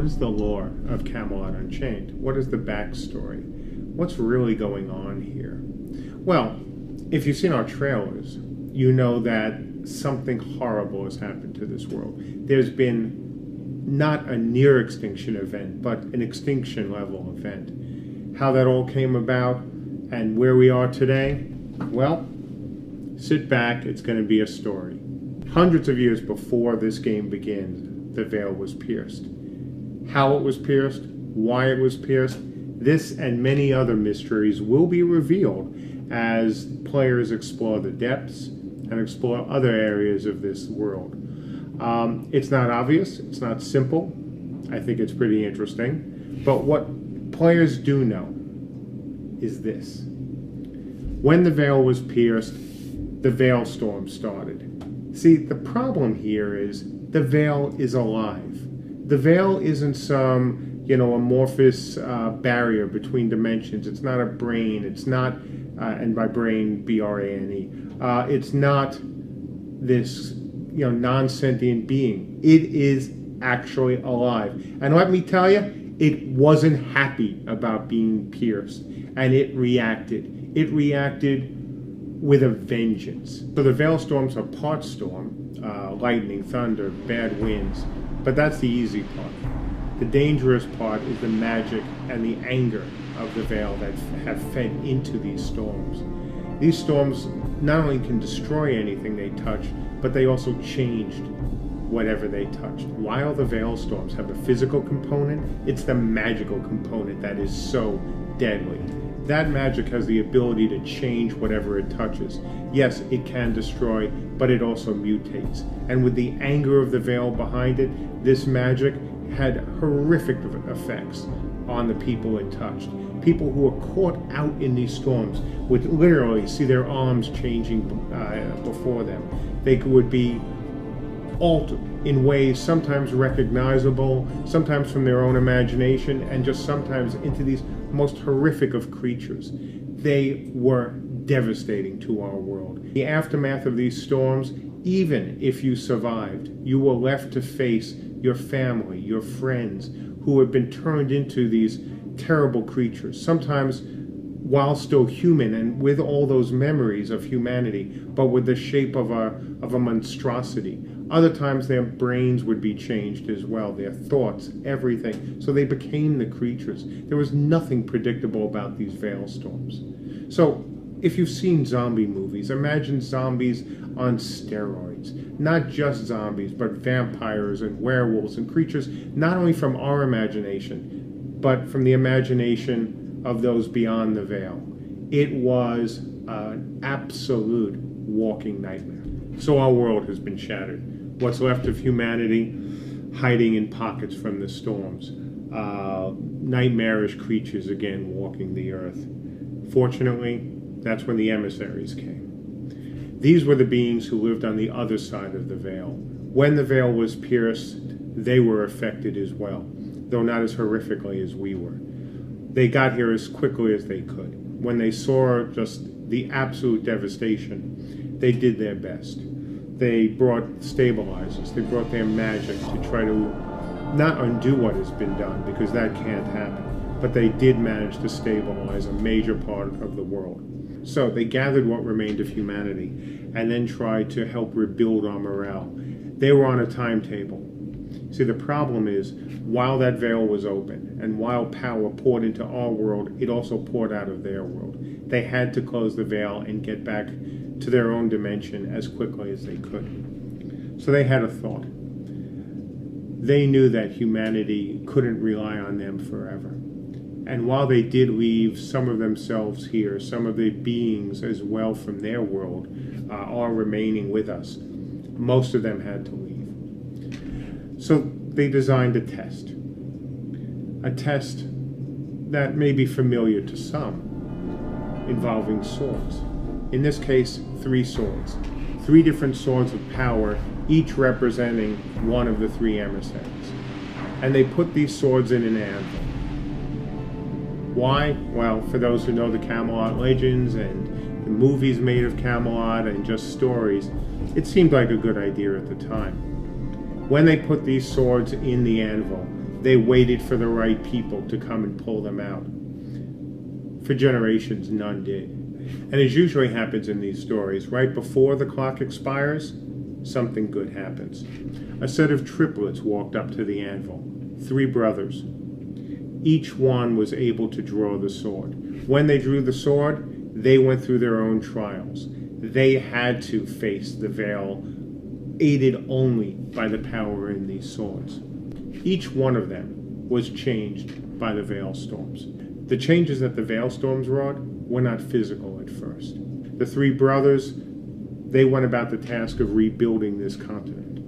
what is the lore of Camelot Unchained? What is the backstory? What's really going on here? Well, if you've seen our trailers, you know that something horrible has happened to this world. There's been not a near extinction event, but an extinction level event. How that all came about and where we are today, well, sit back, it's going to be a story. Hundreds of years before this game begins, the veil was pierced. How it was pierced, why it was pierced, this and many other mysteries will be revealed as players explore the depths and explore other areas of this world. It's not obvious, it's not simple. I think it's pretty interesting. But what players do know is this. When the veil was pierced, the veil storm started. See, the problem here is the veil is alive. The veil isn't some, amorphous barrier between dimensions. It's not a brain. It's not, and by brain, B-R-A-N-E. It's not this, non-sentient being. It is actually alive. And let me tell you, it wasn't happy about being pierced. And it reacted. It reacted with a vengeance. So the veil storms are part storm, lightning, thunder, bad winds, but that's the easy part. The dangerous part is the magic and the anger of the veil that have fed into these storms. These storms not only can destroy anything they touch, but they also changed whatever they touched. While the veil storms have a physical component, it's the magical component that is so deadly. That magic has the ability to change whatever it touches. Yes, it can destroy, but it also mutates. And with the anger of the veil behind it, this magic had horrific effects on the people it touched. People who were caught out in these storms would literally see their arms changing before them. They would be altered in ways sometimes recognizable, sometimes from their own imagination, and just sometimes into these most horrific of creatures. They were devastating to our world. In the aftermath of these storms, even if you survived, you were left to face your family, your friends, who have been turned into these terrible creatures, sometimes while still human and with all those memories of humanity, but with the shape of a monstrosity. Other times their brains would be changed as well, their thoughts, everything. So they became the creatures. There was nothing predictable about these veil storms. So if you've seen zombie movies, imagine zombies on steroids. Not just zombies, but vampires and werewolves and creatures, not only from our imagination, but from the imagination of those beyond the veil. It was an absolute walking nightmare. So our world has been shattered. What's left of humanity hiding in pockets from the storms. Nightmarish creatures again walking the earth. Fortunately, that's when the emissaries came. These were the beings who lived on the other side of the veil. When the veil was pierced, they were affected as well, though not as horrifically as we were. They got here as quickly as they could. When they saw just the absolute devastation, they did their best. They brought stabilizers. They brought their magic to try to not undo what has been done, because that can't happen. But they did manage to stabilize a major part of the world. So they gathered what remained of humanity and then tried to help rebuild our morale. They were on a timetable. See, the problem is, while that veil was open and while power poured into our world, it also poured out of their world. They had to close the veil and get back to their own dimension as quickly as they could. So they had a thought. They knew that humanity couldn't rely on them forever. And while they did leave some of themselves here, some of the beings as well from their world are remaining with us, most of them had to leave. So they designed a test that may be familiar to some, involving swords. In this case, 3 swords. 3 different swords of power, each representing one of the 3 emissaries. And they put these swords in an anvil. Why? Well, for those who know the Camelot legends and the movies made of Camelot and just stories, it seemed like a good idea at the time. When they put these swords in the anvil, They waited for the right people to come and pull them out. For generations, none did. And as usually happens in these stories, right before the clock expires, something good happens. A set of triplets walked up to the anvil, 3 brothers. Each one was able to draw the sword. When they drew the sword, they went through their own trials. They had to face the veil, aided only by the power in these swords. Each one of them was changed by the veil storms. The changes that the veil storms wrought were not physical at first. The 3 brothers, they went about the task of rebuilding this continent.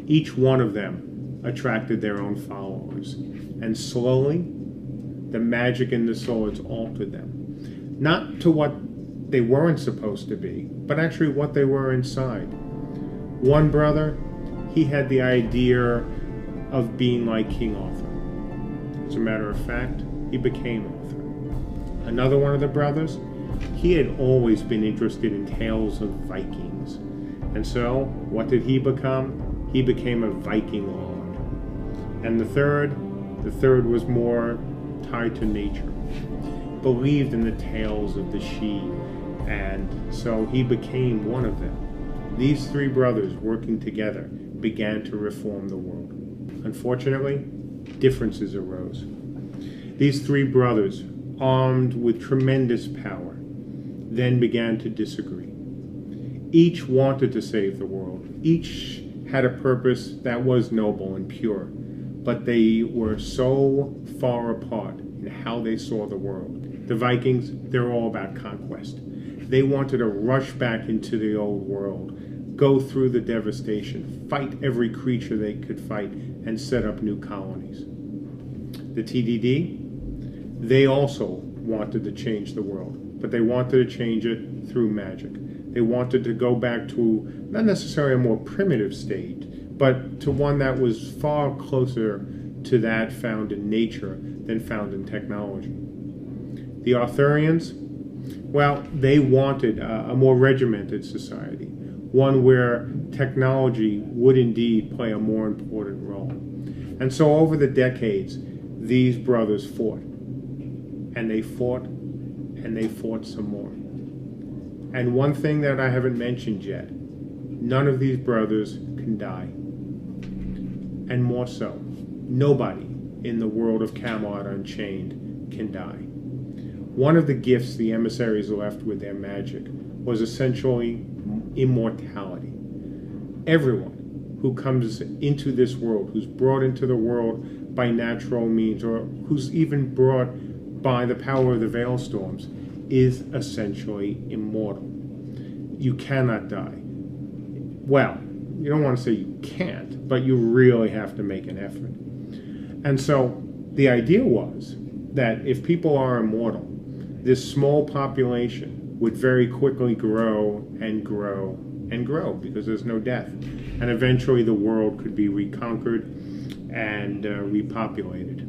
Each one of them attracted their own followers, and slowly, the magic in the swords altered them. Not to what they weren't supposed to be, but actually what they were inside. One brother, he had the idea of being like King Arthur. As a matter of fact, he became Arthur. Another one of the brothers, he had always been interested in tales of Vikings. And so, what did he become? He became a Viking lord. And the third was more tied to nature. Believed in the tales of the Sidhe, and so he became one of them. These 3 brothers working together began to reform the world. Unfortunately, differences arose. These 3 brothers, armed with tremendous power, then began to disagree. Each wanted to save the world. Each had a purpose that was noble and pure, but they were so far apart in how they saw the world. The Vikings, they're all about conquest. They wanted to rush back into the old world, go through the devastation, fight every creature they could fight, and set up new colonies. The TDD, they also wanted to change the world, but they wanted to change it through magic. They wanted to go back to not necessarily a more primitive state, but to one that was far closer to that found in nature than found in technology. The Arthurians, well, they wanted a more regimented society, one where technology would indeed play a more important role. And so over the decades, these brothers fought, and they fought, and they fought some more. And one thing that I haven't mentioned yet, none of these brothers can die. And more so, nobody in the world of Camelot Unchained can die. One of the gifts the emissaries left with their magic was essentially immortality. Everyone who comes into this world, who's brought into the world by natural means, or who's even brought by the power of the veil storms, is essentially immortal. You cannot die. Well, you don't want to say you can't, but you really have to make an effort. And so the idea was that if people are immortal, this small population would very quickly grow and grow and grow because there's no death. And eventually the world could be reconquered and repopulated.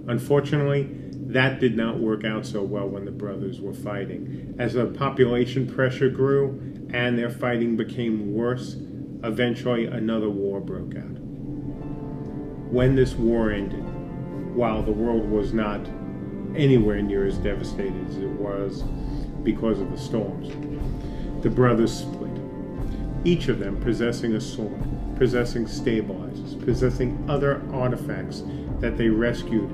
Unfortunately, that did not work out so well when the brothers were fighting. As the population pressure grew and their fighting became worse, eventually another war broke out. When this war ended, while the world was not anywhere near as devastated as it was because of the storms, the brothers split. Each of them possessing a sword, possessing stabilizers, possessing other artifacts that they rescued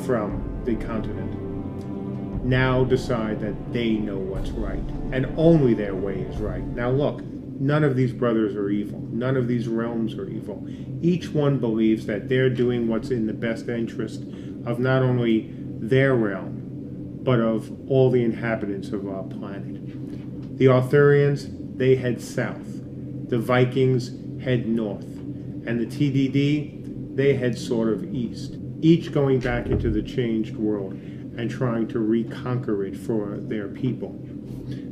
from the continent, now decide that they know what's right, and only their way is right. Now look, none of these brothers are evil. None of these realms are evil. Each one believes that they're doing what's in the best interest of not only their realm, but of all the inhabitants of our planet. The Arthurians, they head south. The Vikings head north. And the TDD, they head sort of east. Each going back into the changed world and trying to reconquer it for their people.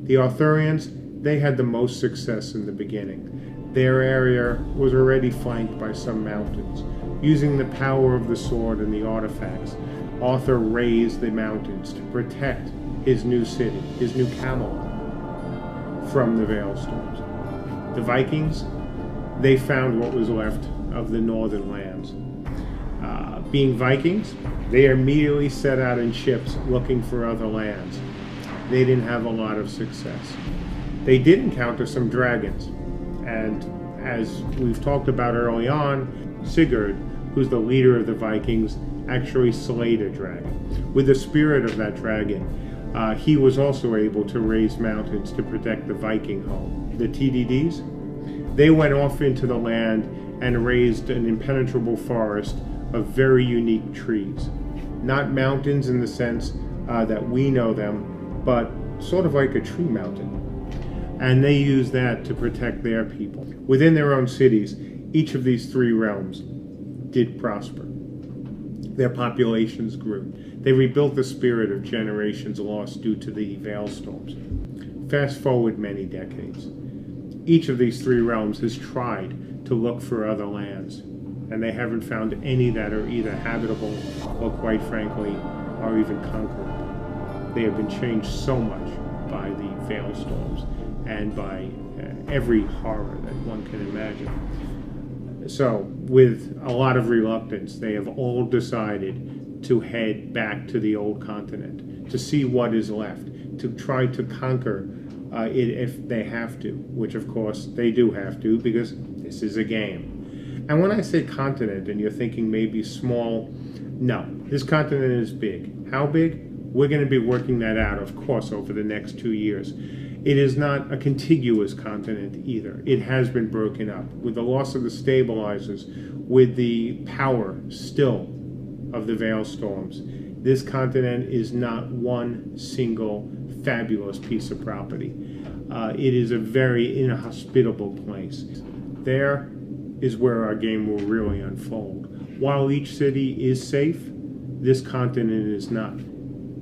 The Arthurians, they had the most success in the beginning. Their area was already flanked by some mountains. Using the power of the sword and the artifacts, Arthur raised the mountains to protect his new city, his new Camelot, from the veil storms. The Vikings, they found what was left of the northern lands. Being Vikings, they immediately set out in ships looking for other lands. They didn't have a lot of success. They did encounter some dragons, and as we've talked about early on, Sigurd, who's the leader of the Vikings, actually slayed a dragon. With the spirit of that dragon, he was also able to raise mountains to protect the Viking home. The TDDs, they went off into the land and raised an impenetrable forest of very unique trees. Not mountains in the sense that we know them, but sort of like a tree mountain. And they used that to protect their people. Within their own cities, each of these three realms did prosper. Their populations grew. They rebuilt the spirit of generations lost due to the Veilstorms. Fast forward many decades. Each of these three realms has tried to look for other lands, and they haven't found any that are either habitable or, quite frankly, are even conquerable. They have been changed so much by the Veilstorms and by every horror that one can imagine. So, with a lot of reluctance, they have all decided to head back to the old continent, to see what is left, to try to conquer it if they have to, which of course they do have to, because this is a game. And when I say continent and you're thinking maybe small, no, this continent is big. How big? We're going to be working that out, of course, over the next 2 years. It is not a contiguous continent either. It has been broken up. With the loss of the stabilizers, with the power still of the Veilstorms, this continent is not one single fabulous piece of property. It is a very inhospitable place. There is where our game will really unfold. While each city is safe, this continent is not.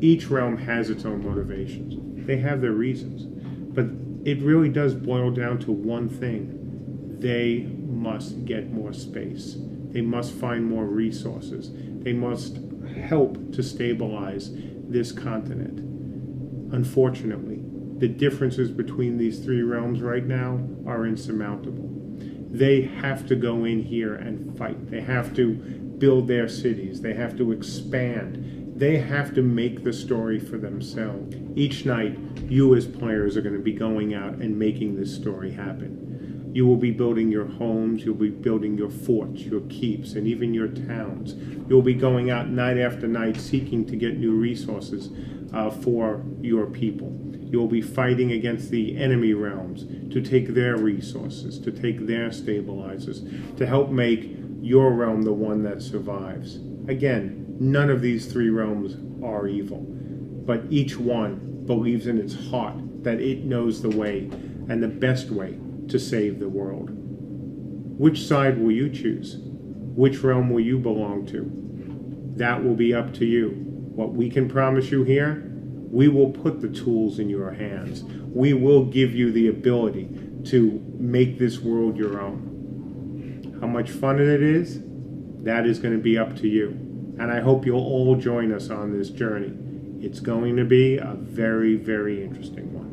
Each realm has its own motivations. They have their reasons. But it really does boil down to one thing. They must get more space. They must find more resources. They must help to stabilize this continent. Unfortunately, the differences between these three realms right now are insurmountable. They have to go in here and fight. They have to build their cities. They have to expand. They have to make the story for themselves. Each night, you as players are going to be going out and making this story happen. You will be building your homes, you'll be building your forts, your keeps, and even your towns. You'll be going out night after night seeking to get new resources for your people. You'll be fighting against the enemy realms to take their resources, to take their stabilizers, to help make your realm the one that survives. Again, none of these three realms are evil, but each one believes in its heart that it knows the way and the best way to save the world. Which side will you choose? Which realm will you belong to? That will be up to you. What we can promise you here, we will put the tools in your hands. We will give you the ability to make this world your own. How much fun it is, that is going to be up to you. And I hope you'll all join us on this journey. It's going to be a very, very interesting one.